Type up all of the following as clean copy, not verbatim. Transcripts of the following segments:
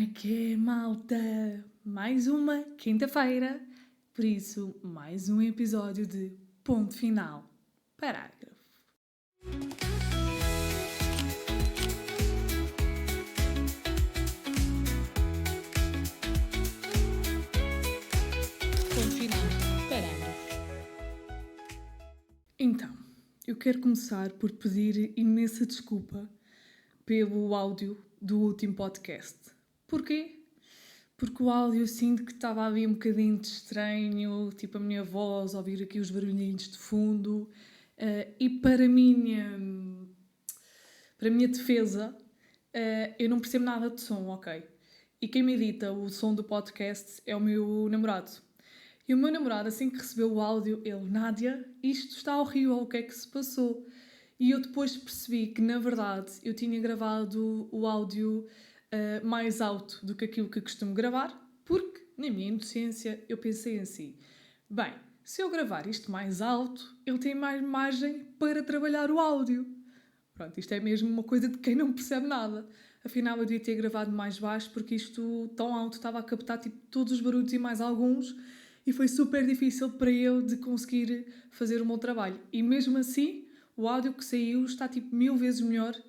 é que é, malta? Mais uma quinta-feira, por isso, mais um episódio de Ponto Final, Parágrafo. Ponto Final, Parágrafo. Então, eu quero começar por pedir imensa desculpa pelo áudio do último podcast. Porquê? Porque o áudio eu sinto que estava ali um bocadinho de estranho, tipo a minha voz, ouvir aqui os barulhinhos de fundo. E para minha defesa, eu não percebo nada de som, ok? E quem me edita o som do podcast é o meu namorado. E o meu namorado, assim que recebeu o áudio, ele, Nádia, isto está horrível, o que é que se passou? E eu depois percebi que, na verdade, eu tinha gravado o áudio mais alto do que aquilo que costumo gravar, porque, na minha inocência, eu pensei assim, bem, se eu gravar isto mais alto, ele tem mais margem para trabalhar o áudio. Pronto, isto é mesmo uma coisa de quem não percebe nada. Afinal, eu devia ter gravado mais baixo, porque isto tão alto estava a captar tipo, todos os barulhos e mais alguns, e foi super difícil para eu de conseguir fazer o meu trabalho. E mesmo assim, o áudio que saiu está tipo 1000 vezes melhor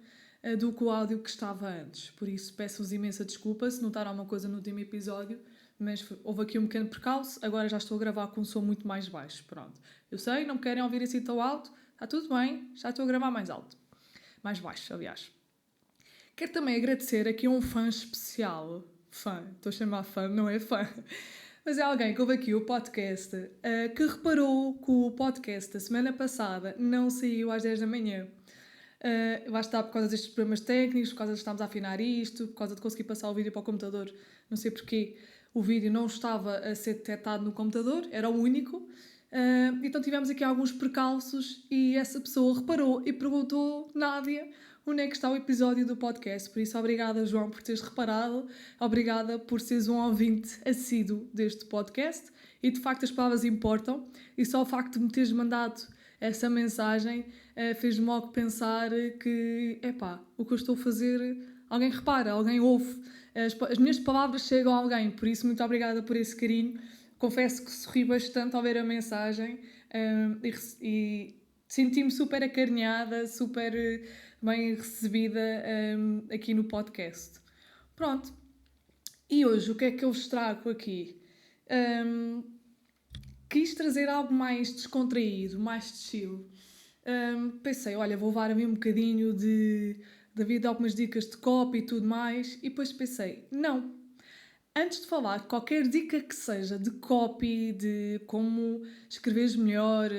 do que o áudio que estava antes. Por isso, peço-vos imensa desculpa se notaram alguma coisa no último episódio, mas houve aqui um pequeno percalço, agora já estou a gravar com um som muito mais baixo. Pronto. Eu sei, não me querem ouvir assim tão alto, está tudo bem, já estou a gravar mais alto. Mais baixo, aliás. Quero também agradecer aqui a um fã especial. Fã, estou a chamar fã, não é fã. Mas é alguém que ouve aqui o podcast que reparou que o podcast da semana passada não saiu às 10 da manhã. Lá está por causa destes problemas técnicos, por causa de estarmos a afinar isto, por causa de conseguir passar o vídeo para o computador. Não sei porquê o vídeo não estava a ser detectado no computador, era o único. Então tivemos aqui alguns percalços e essa pessoa reparou e perguntou, Nádia, onde é que está o episódio do podcast? Por isso, obrigada, João, por teres reparado. Obrigada por seres um ouvinte assíduo deste podcast. E, de facto, as palavras importam. E só o facto de me teres mandado essa mensagem fez-me logo pensar que, o que eu estou a fazer, alguém repara, alguém ouve. As minhas palavras chegam a alguém. Por isso, muito obrigada por esse carinho. Confesso que sorri bastante ao ver a mensagem e senti-me super acarinhada, super bem recebida aqui no podcast. Pronto. E hoje, o que é que eu vos trago aqui? Quis trazer algo mais descontraído, mais de chill. Pensei, olha, vou levar a mim um bocadinho de vida, algumas dicas de copy e tudo mais. E depois pensei, não. Antes de falar qualquer dica que seja de copy, de como escreveres melhor,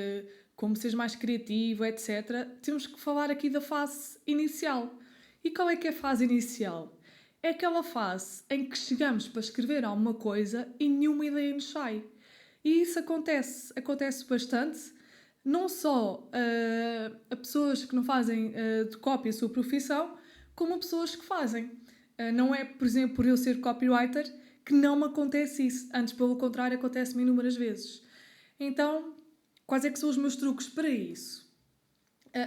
como seres mais criativo, etc., temos que falar aqui da fase inicial. E qual é que é a fase inicial? É aquela fase em que chegamos para escrever alguma coisa e nenhuma ideia nos sai. E isso acontece bastante, não só a pessoas que não fazem de copy a sua profissão, como a pessoas que fazem. Não é, por exemplo, por eu ser copywriter que não me acontece isso. Antes, pelo contrário, acontece-me inúmeras vezes. Então, quais é que são os meus truques para isso?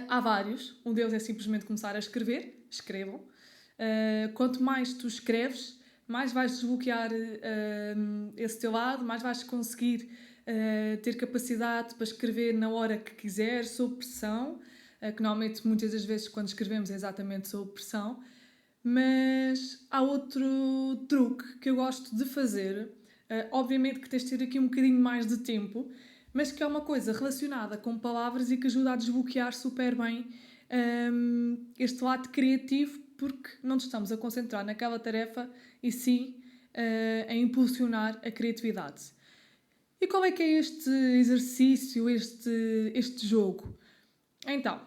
Há vários. Um deles é simplesmente começar a escrever. Escrevam. Quanto mais tu escreves, mais vais desbloquear esse teu lado, mais vais conseguir ter capacidade para escrever na hora que quiseres, sob pressão, que normalmente muitas das vezes quando escrevemos é exatamente sob pressão. Mas há outro truque que eu gosto de fazer, obviamente que tens de ter aqui um bocadinho mais de tempo, mas que é uma coisa relacionada com palavras e que ajuda a desbloquear super bem este lado criativo, porque não nos estamos a concentrar naquela tarefa e sim a impulsionar a criatividade. E qual é que é este exercício, este jogo? Então,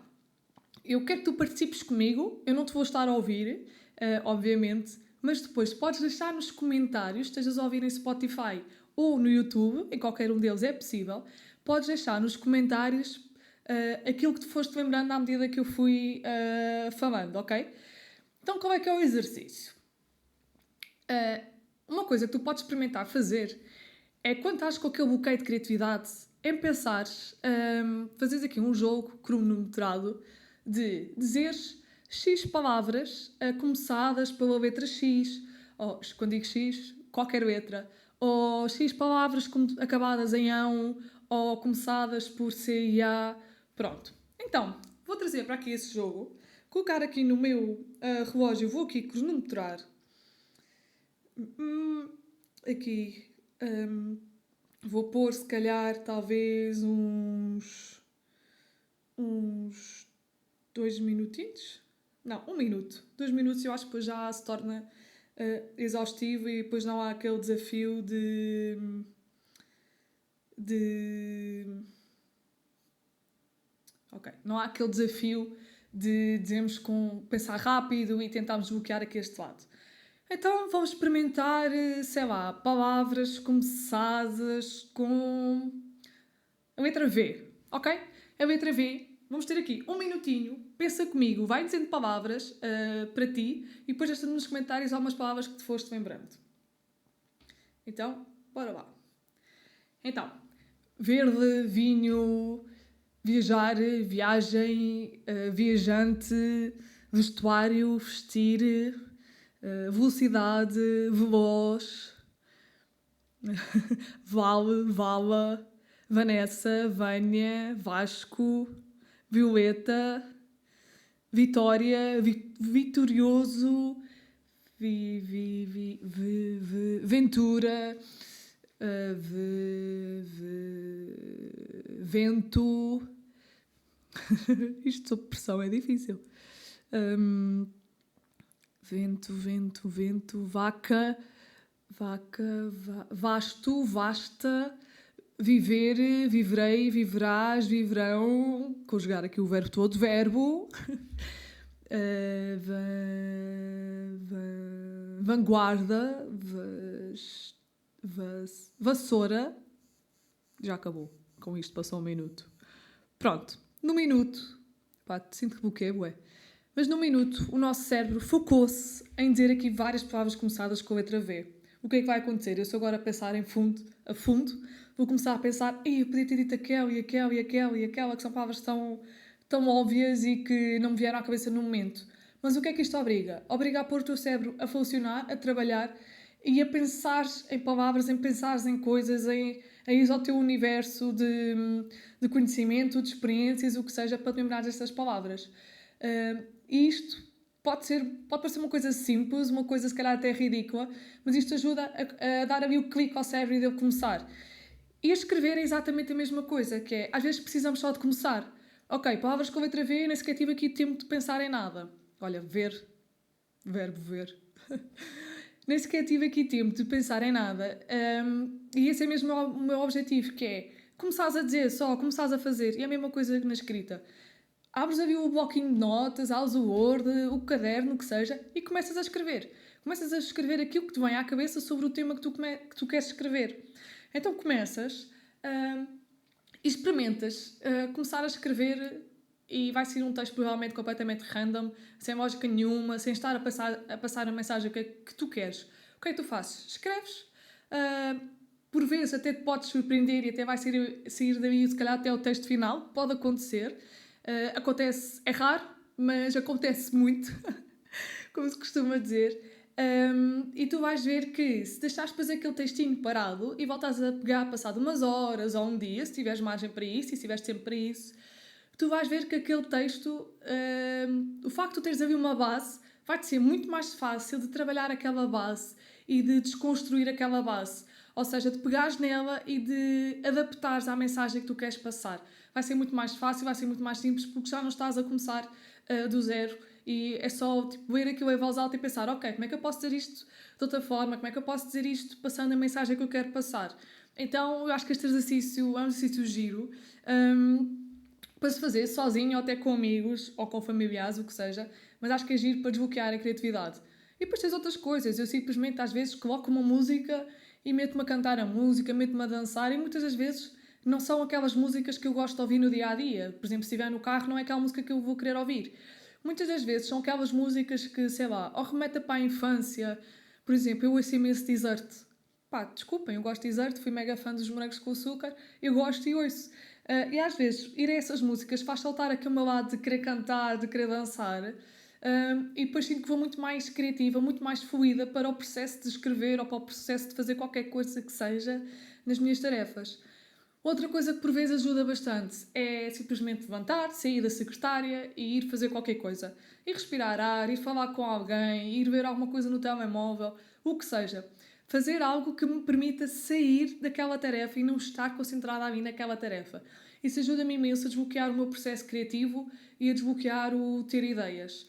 eu quero que tu participes comigo, eu não te vou estar a ouvir, obviamente, mas depois podes deixar nos comentários, estejas a ouvir em Spotify ou no YouTube, em qualquer um deles é possível, podes deixar nos comentários aquilo que te foste lembrando à medida que eu fui falando, ok? Então, qual é que é o exercício? Uma coisa que tu podes experimentar fazer é, quando estás com aquele bloqueio de criatividade, em pensares, fazeres aqui um jogo cronometrado de dizeres X palavras começadas pela letra X, ou quando digo X, qualquer letra, ou X palavras acabadas em ão, ou começadas por C e A. Pronto. Então, vou trazer para aqui esse jogo, colocar aqui no meu relógio, vou aqui cronometrar. Aqui, vou pôr se calhar talvez uns 2 minutinhos. Não, 1 minuto. 2 minutos eu acho que depois já se torna exaustivo e depois não há aquele desafio de ok, não há aquele desafio de dizermos pensar rápido e tentarmos bloquear aqui este lado. Então vamos experimentar, sei lá, palavras começadas com a letra V, ok? A letra V, vamos ter aqui 1 minutinho, pensa comigo, vai dizendo palavras para ti e depois deixa nos comentários algumas palavras que te foste lembrando. Então, bora lá. Então, verde, vinho, viajar, viagem, viajante, vestuário, vestir, velocidade, veloz, vale, vala, Vanessa, Vânia, Vasco, Violeta, Vitória, vitorioso, Ventura, vento. Isto sob pressão é difícil. Vento, vaca, vasto, vasta, viver, viverei, viverás, viverão, conjugar aqui o verbo todo, verbo, vanguarda, vassoura, já acabou, com isto passou 1 minuto. Pronto, no minuto, sinto que bloqueei, bué. Mas no minuto, o nosso cérebro focou-se em dizer aqui várias palavras começadas com a letra V. O que é que vai acontecer? Eu, se agora pensar a fundo, vou começar a pensar, eu podia ter dito aquela e aquela e aquela e aquela, que são palavras tão óbvias e que não me vieram à cabeça no momento. Mas o que é que isto obriga? Obriga a pôr o teu cérebro a funcionar, a trabalhar e a pensar em palavras, em pensar em coisas, em ir ao teu universo de conhecimento, de experiências, o que seja, para te lembrar destas palavras. Isto pode parecer uma coisa simples, uma coisa se calhar até ridícula, mas isto ajuda a dar ali o clique ao cérebro e de eu começar. E a escrever é exatamente a mesma coisa, que é, às vezes precisamos só de começar. Ok, palavras com letra V, nem sequer tive aqui tempo de pensar em nada. Olha, ver, verbo ver. Nem sequer tive aqui tempo de pensar em nada. E esse é mesmo o meu objetivo, que é começares a dizer só, começares a fazer. E é a mesma coisa que na escrita. Abres ali o bloquinho de notas, abres o Word, o caderno, o que seja, e começas a escrever. Começas a escrever aquilo que te vem à cabeça sobre o tema que tu queres escrever. Então começas e experimentas começar a escrever e vai ser um texto provavelmente completamente random, sem lógica nenhuma, sem estar a passar a mensagem que tu queres. O que é que tu fazes? Escreves, por vezes até te podes surpreender e até vai sair daí se calhar até o texto final, pode acontecer. Acontece, é raro, mas acontece muito, como se costuma dizer. E tu vais ver que se deixares depois aquele textinho parado e voltas a pegar passado umas horas ou um dia, se tiveres margem para isso e se tiveres tempo para isso, tu vais ver que aquele texto, o facto de tu teres ali uma base, vai-te ser muito mais fácil de trabalhar aquela base e de desconstruir aquela base. Ou seja, de pegares nela e de adaptares à mensagem que tu queres passar. Vai ser muito mais fácil, vai ser muito mais simples, porque já não estás a começar do zero e é só ler aquilo em voz alta e pensar, ok, como é que eu posso dizer isto de outra forma? Como é que eu posso dizer isto passando a mensagem que eu quero passar? Então, eu acho que este exercício é um exercício giro para se fazer sozinho ou até com amigos ou com familiares, o que seja, mas acho que é giro para desbloquear a criatividade. E depois tens outras coisas, eu simplesmente às vezes coloco uma música e meto-me a cantar a música, meto-me a dançar e muitas das vezes não são aquelas músicas que eu gosto de ouvir no dia-a-dia. Por exemplo, se estiver no carro, não é aquela música que eu vou querer ouvir. Muitas das vezes são aquelas músicas que, sei lá, ou remeta para a infância. Por exemplo, eu ouço imenso Desert. Desculpem, eu gosto de Desert, fui mega fã dos morangos com açúcar, eu gosto e ouço. E às vezes, ir a essas músicas faz saltar aqui o meu lado de querer cantar, de querer dançar. e depois sinto que vou muito mais criativa, muito mais fluida para o processo de escrever ou para o processo de fazer qualquer coisa que seja nas minhas tarefas. Outra coisa que por vezes ajuda bastante é simplesmente levantar, sair da secretária e ir fazer qualquer coisa. Ir respirar ar, ir falar com alguém, ir ver alguma coisa no telemóvel, o que seja. Fazer algo que me permita sair daquela tarefa e não estar concentrada a mim naquela tarefa. Isso ajuda-me imenso a desbloquear o meu processo criativo e a desbloquear o ter ideias.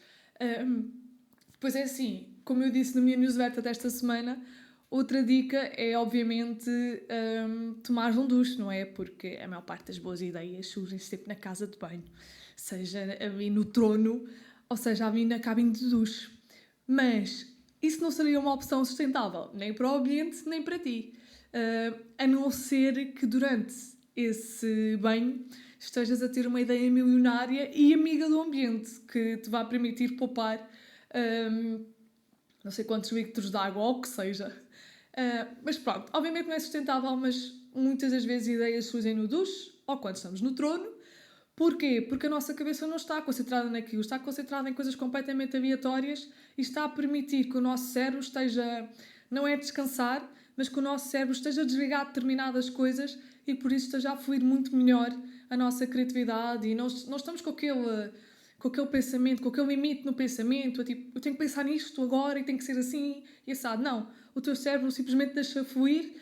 Depois é assim, como eu disse na minha newsletter desta semana, outra dica é, obviamente, tomar um duche, não é? Porque a maior parte das boas ideias surgem sempre na casa de banho. Seja ali no trono, ou seja ali na cabine de duche. Mas isso não seria uma opção sustentável, nem para o ambiente, nem para ti. A não ser que durante esse banho estejas a ter uma ideia milionária e amiga do ambiente, que te vai permitir poupar não sei quantos litros de água ou o que seja. Mas pronto, obviamente não é sustentável, mas muitas das vezes ideias surgem no duche ou quando estamos no trono. Porquê? Porque a nossa cabeça não está concentrada naquilo, está concentrada em coisas completamente aleatórias e está a permitir que o nosso cérebro esteja, não é a descansar, mas que o nosso cérebro esteja a desligar determinadas coisas e por isso esteja a fluir muito melhor a nossa criatividade e não estamos com aquele pensamento, com aquele limite no pensamento, tipo, eu tenho que pensar nisto agora e tem que ser assim e assado. Não, o teu cérebro simplesmente deixa fluir,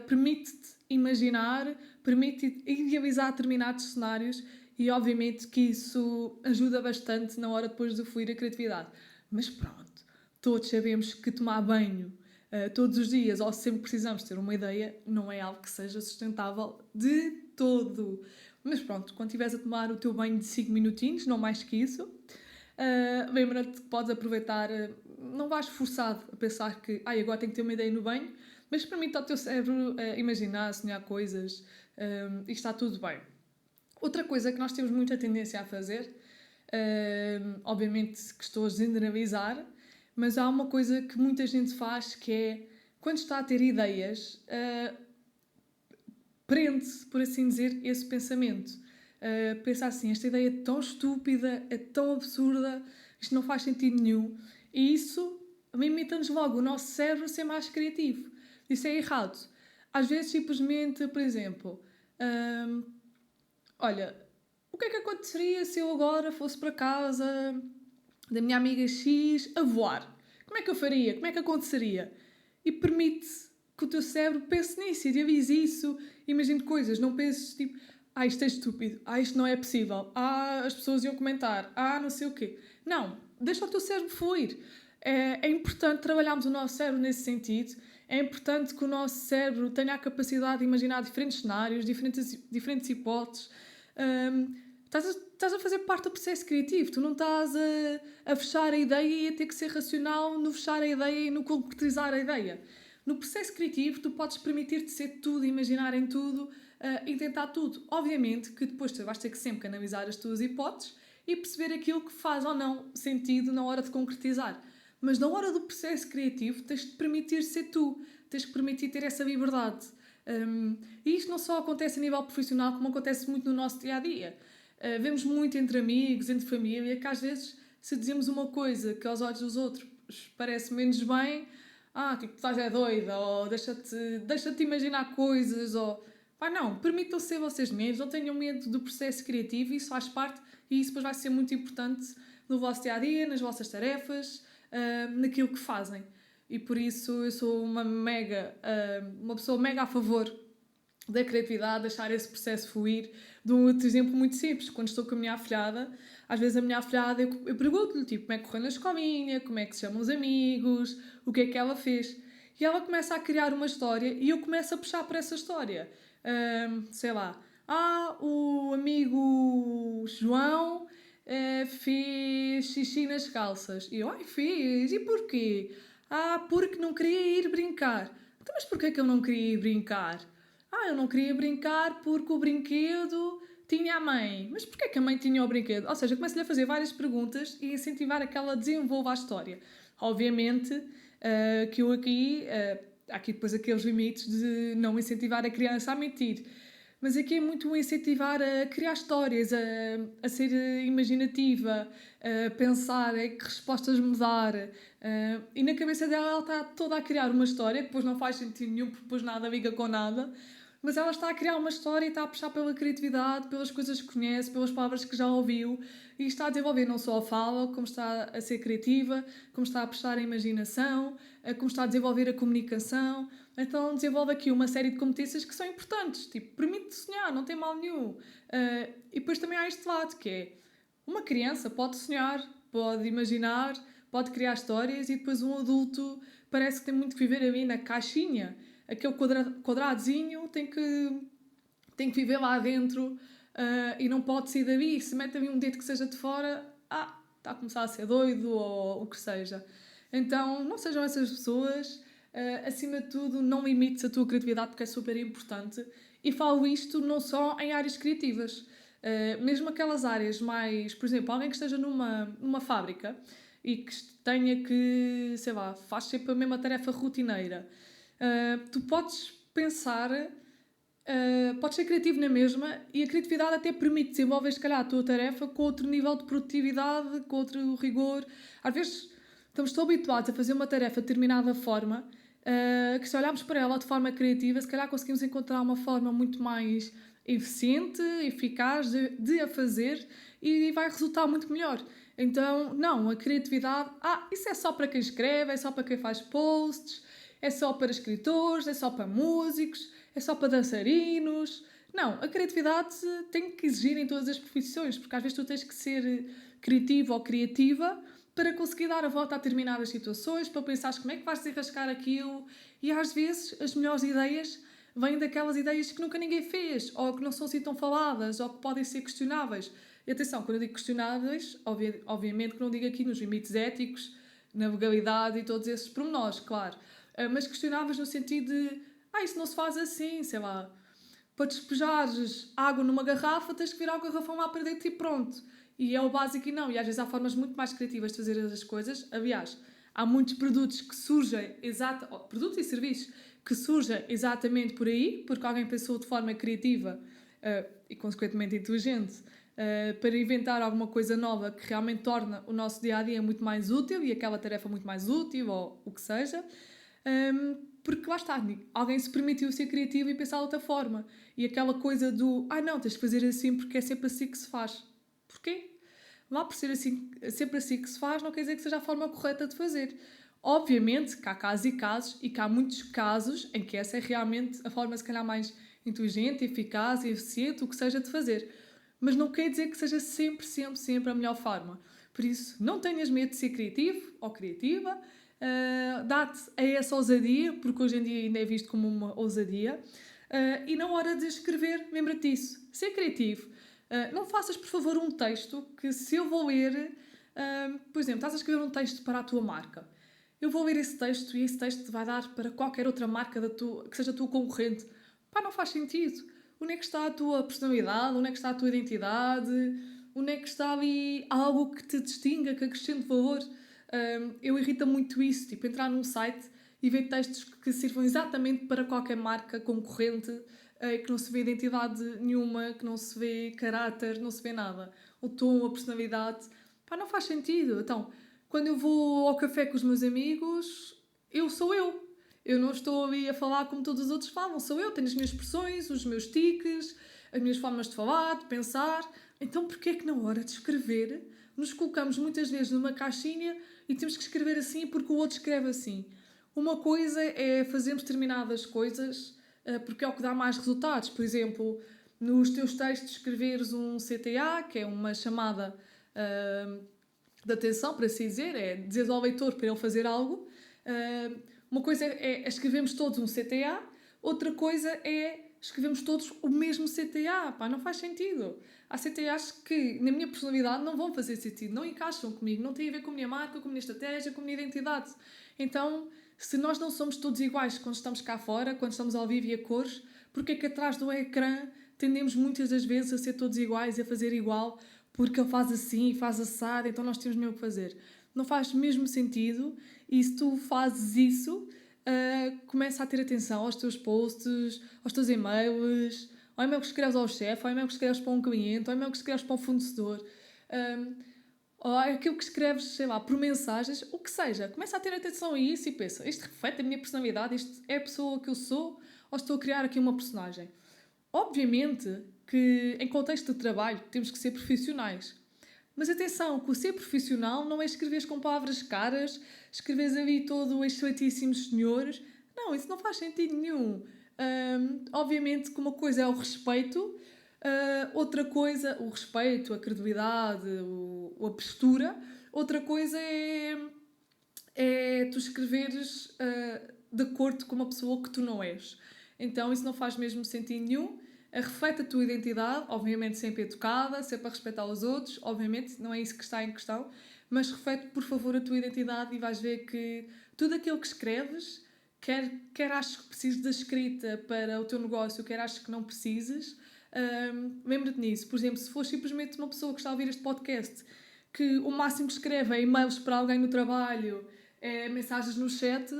permite-te imaginar, permite idealizar determinados cenários e obviamente que isso ajuda bastante na hora depois de fluir a criatividade. Mas pronto, todos sabemos que tomar banho todos os dias ou sempre precisamos ter uma ideia não é algo que seja sustentável de todo. Mas pronto, quando estiveres a tomar o teu banho de 5 minutinhos, não mais que isso, lembra-te que podes aproveitar, não vais forçado a pensar que agora tenho que ter uma ideia no banho, mas permite ao teu cérebro imaginar, sonhar coisas e está tudo bem. Outra coisa que nós temos muita tendência a fazer, obviamente que estou a generalizar, mas há uma coisa que muita gente faz que é, quando está a ter ideias, prende-se, por assim dizer, esse pensamento. Pensar assim, esta ideia é tão estúpida, é tão absurda, isto não faz sentido nenhum. E isso limita-nos logo o nosso cérebro a ser mais criativo. Isso é errado. Às vezes, simplesmente, por exemplo, olha, o que é que aconteceria se eu agora fosse para casa da minha amiga X a voar? Como é que eu faria? Como é que aconteceria? E permite que o teu cérebro pense nisso, idealize isso, imagine coisas, não penses tipo, isto é estúpido, isto não é possível, as pessoas iam comentar, não sei o quê. Não, deixa o teu cérebro fluir. É importante trabalharmos o nosso cérebro nesse sentido, é importante que o nosso cérebro tenha a capacidade de imaginar diferentes cenários, diferentes hipóteses. Estás a fazer parte do processo criativo, tu não estás a fechar a ideia e a ter que ser racional no fechar a ideia e no concretizar a ideia. No processo criativo, tu podes permitir-te ser tudo, imaginar em tudo e tentar tudo. Obviamente que depois tu vais ter que sempre analisar as tuas hipóteses e perceber aquilo que faz ou não sentido na hora de concretizar. Mas na hora do processo criativo, tens de permitir ser tu, tens de permitir ter essa liberdade. E isto não só acontece a nível profissional, como acontece muito no nosso dia-a-dia. Vemos muito entre amigos, entre família, que às vezes, se dizemos uma coisa que aos olhos dos outros parece menos bem, tipo, estás é doida, ou deixa-te imaginar coisas, ou... não, permitam ser vocês mesmos, não tenham medo do processo criativo, isso faz parte e isso depois vai ser muito importante no vosso dia-a-dia, nas vossas tarefas, naquilo que fazem. E por isso eu sou uma pessoa mega a favor da criatividade, deixar esse processo fluir. Dou um outro exemplo muito simples. Quando estou com a minha afilhada, às vezes a minha afilhada, eu pergunto-lhe tipo, como é que correu na escolinha, como é que se chamam os amigos, o que é que ela fez. E ela começa a criar uma história e eu começo a puxar para essa história. Sei lá, o amigo João fez xixi nas calças. E eu, fez, e porquê? Porque não queria ir brincar. Então, mas porquê que eu não queria ir brincar? Eu não queria brincar porque o brinquedo tinha a mãe. Mas porquê que a mãe tinha o brinquedo? Ou seja, começo-lhe a fazer várias perguntas e incentivar a que ela desenvolva a história. Obviamente que há aqui depois aqueles limites de não incentivar a criança a mentir. Mas aqui é muito incentivar a criar histórias, a ser imaginativa, a pensar em que respostas me dar. E na cabeça dela ela está toda a criar uma história, que depois não faz sentido nenhum, porque depois nada liga com nada. Mas ela está a criar uma história e está a puxar pela criatividade, pelas coisas que conhece, pelas palavras que já ouviu. E está a desenvolver não só a fala, como está a ser criativa, como está a puxar a imaginação, como está a desenvolver a comunicação. Então desenvolve aqui uma série de competências que são importantes. Tipo, permite sonhar, não tem mal nenhum. E depois também há este lado, que é uma criança pode sonhar, pode imaginar, pode criar histórias, e depois um adulto parece que tem muito que viver ali na caixinha. Aquele quadradozinho tem que viver lá dentro, e não pode sair dali. Se mete ali um dedo que seja de fora, está a começar a ser doido ou o que seja. Então não sejam essas pessoas. Acima de tudo, não limites a tua criatividade, porque é super importante. E falo isto não só em áreas criativas. Mesmo aquelas áreas mais... Por exemplo, alguém que esteja numa fábrica e que tenha que, sei lá, faz sempre a mesma tarefa rotineira. Tu podes pensar... podes ser criativo na mesma, e a criatividade até permite desenvolver, se calhar, a tua tarefa com outro nível de produtividade, com outro rigor. Às vezes estamos tão habituados a fazer uma tarefa de determinada forma, que se olharmos para ela de forma criativa, se calhar conseguimos encontrar uma forma muito mais eficiente, eficaz de a fazer, e vai resultar muito melhor. Então, não, a criatividade... isso é só para quem escreve, é só para quem faz posts, é só para escritores, é só para músicos, é só para dançarinos. Não, a criatividade tem que exigir em todas as profissões, porque às vezes tu tens que ser criativo ou criativa para conseguir dar a volta a determinadas situações, para pensares como é que vais desenrascar aquilo. E às vezes as melhores ideias vêm daquelas ideias que nunca ninguém fez, ou que não são assim tão faladas, ou que podem ser questionáveis. E atenção, quando eu digo questionáveis, obviamente que não digo aqui nos limites éticos, na legalidade e todos esses pormenores, claro. Mas questionáveis no sentido de isso não se faz assim, sei lá. Para despejares água numa garrafa, tens que virar o garrafão lá para dentro e pronto. E é o básico e não. E às vezes há formas muito mais criativas de fazer as coisas. Aliás, há muitos produtos que surgem, produtos e serviços, que surgem exatamente por aí, porque alguém pensou de forma criativa e consequentemente inteligente para inventar alguma coisa nova que realmente torna o nosso dia-a-dia muito mais útil e aquela tarefa muito mais útil, ou o que seja. Porque lá está, alguém se permitiu ser criativo e pensar de outra forma. E aquela coisa do, não, tens de fazer assim porque é sempre assim que se faz. Porquê? Lá por ser assim, sempre assim que se faz, não quer dizer que seja a forma correta de fazer. Obviamente que há casos e casos, e que há muitos casos em que essa é realmente a forma, se calhar, mais inteligente, eficaz e eficiente, o que seja, de fazer. Mas não quer dizer que seja sempre, sempre, sempre a melhor forma. Por isso, não tenhas medo de ser criativo ou criativa. Dá-te a essa ousadia, porque hoje em dia ainda é visto como uma ousadia, e na hora de escrever, lembra-te disso, ser criativo. Não faças, por favor, um texto que, se eu vou ler, por exemplo, estás a escrever um texto para a tua marca, eu vou ler esse texto e esse texto te vai dar para qualquer outra marca que seja a tua concorrente. Não faz sentido. Onde é que está a tua personalidade? Onde é que está a tua identidade? Onde é que está ali algo que te distinga, que acrescente valor? Eu irrita muito isso, tipo, entrar num site e ver textos que sirvam exatamente para qualquer marca concorrente, que não se vê identidade nenhuma, que não se vê caráter, não se vê nada. O tom, a personalidade, não faz sentido. Então, quando eu vou ao café com os meus amigos, eu sou eu. Eu não estou ali a falar como todos os outros falam, sou eu, tenho as minhas expressões, os meus tiques, as minhas formas de falar, de pensar. Então, porquê é que na hora de escrever nos colocamos muitas vezes numa caixinha e temos que escrever assim porque o outro escreve assim? Uma coisa é fazermos determinadas coisas porque é o que dá mais resultados. Por exemplo, nos teus textos escreveres um CTA, que é uma chamada de atenção, para assim dizer, é dizer ao leitor para ele fazer algo. Uma coisa é escrevermos todos um CTA, outra coisa é escrevemos todos o mesmo CTA. Não faz sentido. Há CTAs que, na minha personalidade, não vão fazer sentido, não encaixam comigo, não têm a ver com a minha marca, com a minha estratégia, com a minha identidade. Então, se nós não somos todos iguais quando estamos cá fora, quando estamos ao vivo e a cores, porque é que atrás do ecrã tendemos muitas das vezes a ser todos iguais e a fazer igual, porque ele faz assim e faz assado, então nós temos mesmo que fazer? Não faz mesmo sentido, e se tu fazes isso, começa a ter atenção aos teus posts, aos teus e-mails, ao e-mail que escreves ao chefe, ao e-mail que escreves para um cliente, ao e-mail que escreves para um fornecedor, ou aquilo que escreves, sei lá, por mensagens, o que seja. Começa a ter atenção a isso e pensa, isto reflete a minha personalidade, isto é a pessoa que eu sou, ou estou a criar aqui uma personagem? Obviamente que em contexto de trabalho temos que ser profissionais. Mas atenção, que o ser profissional não é escreveres com palavras caras, escreveres ali todo excelentíssimos senhores. Não, isso não faz sentido nenhum. Obviamente que uma coisa é o respeito, outra coisa, o respeito, a credibilidade, a postura. Outra coisa é tu escreveres de acordo com uma pessoa que tu não és. Então isso não faz mesmo sentido nenhum. Reflete a tua identidade, obviamente sempre educada, sempre a respeitar os outros, obviamente não é isso que está em questão, mas reflete por favor a tua identidade e vais ver que tudo aquilo que escreves, quer aches que precises da escrita para o teu negócio, quer aches que não precises, lembra-te nisso. Por exemplo, se fores simplesmente uma pessoa que está a ouvir este podcast, que o máximo que escreve é e-mails para alguém no trabalho, mensagens no chat,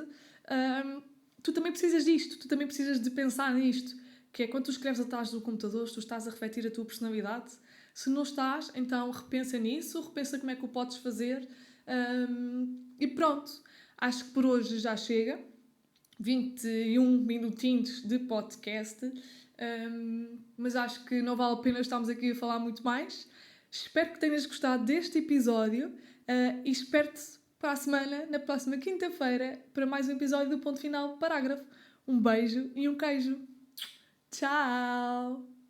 tu também precisas disto, tu também precisas de pensar nisto. Que é quando tu escreves atrás do computador, tu estás a refletir a tua personalidade. Se não estás, então repensa nisso, repensa como é que o podes fazer. E pronto, acho que por hoje já chega. 21 minutinhos de podcast. Mas acho que não vale a pena estarmos aqui a falar muito mais. Espero que tenhas gostado deste episódio e espero-te para a semana, na próxima quinta-feira, para mais um episódio do Ponto Final Parágrafo. Um beijo e um queijo. Tchau!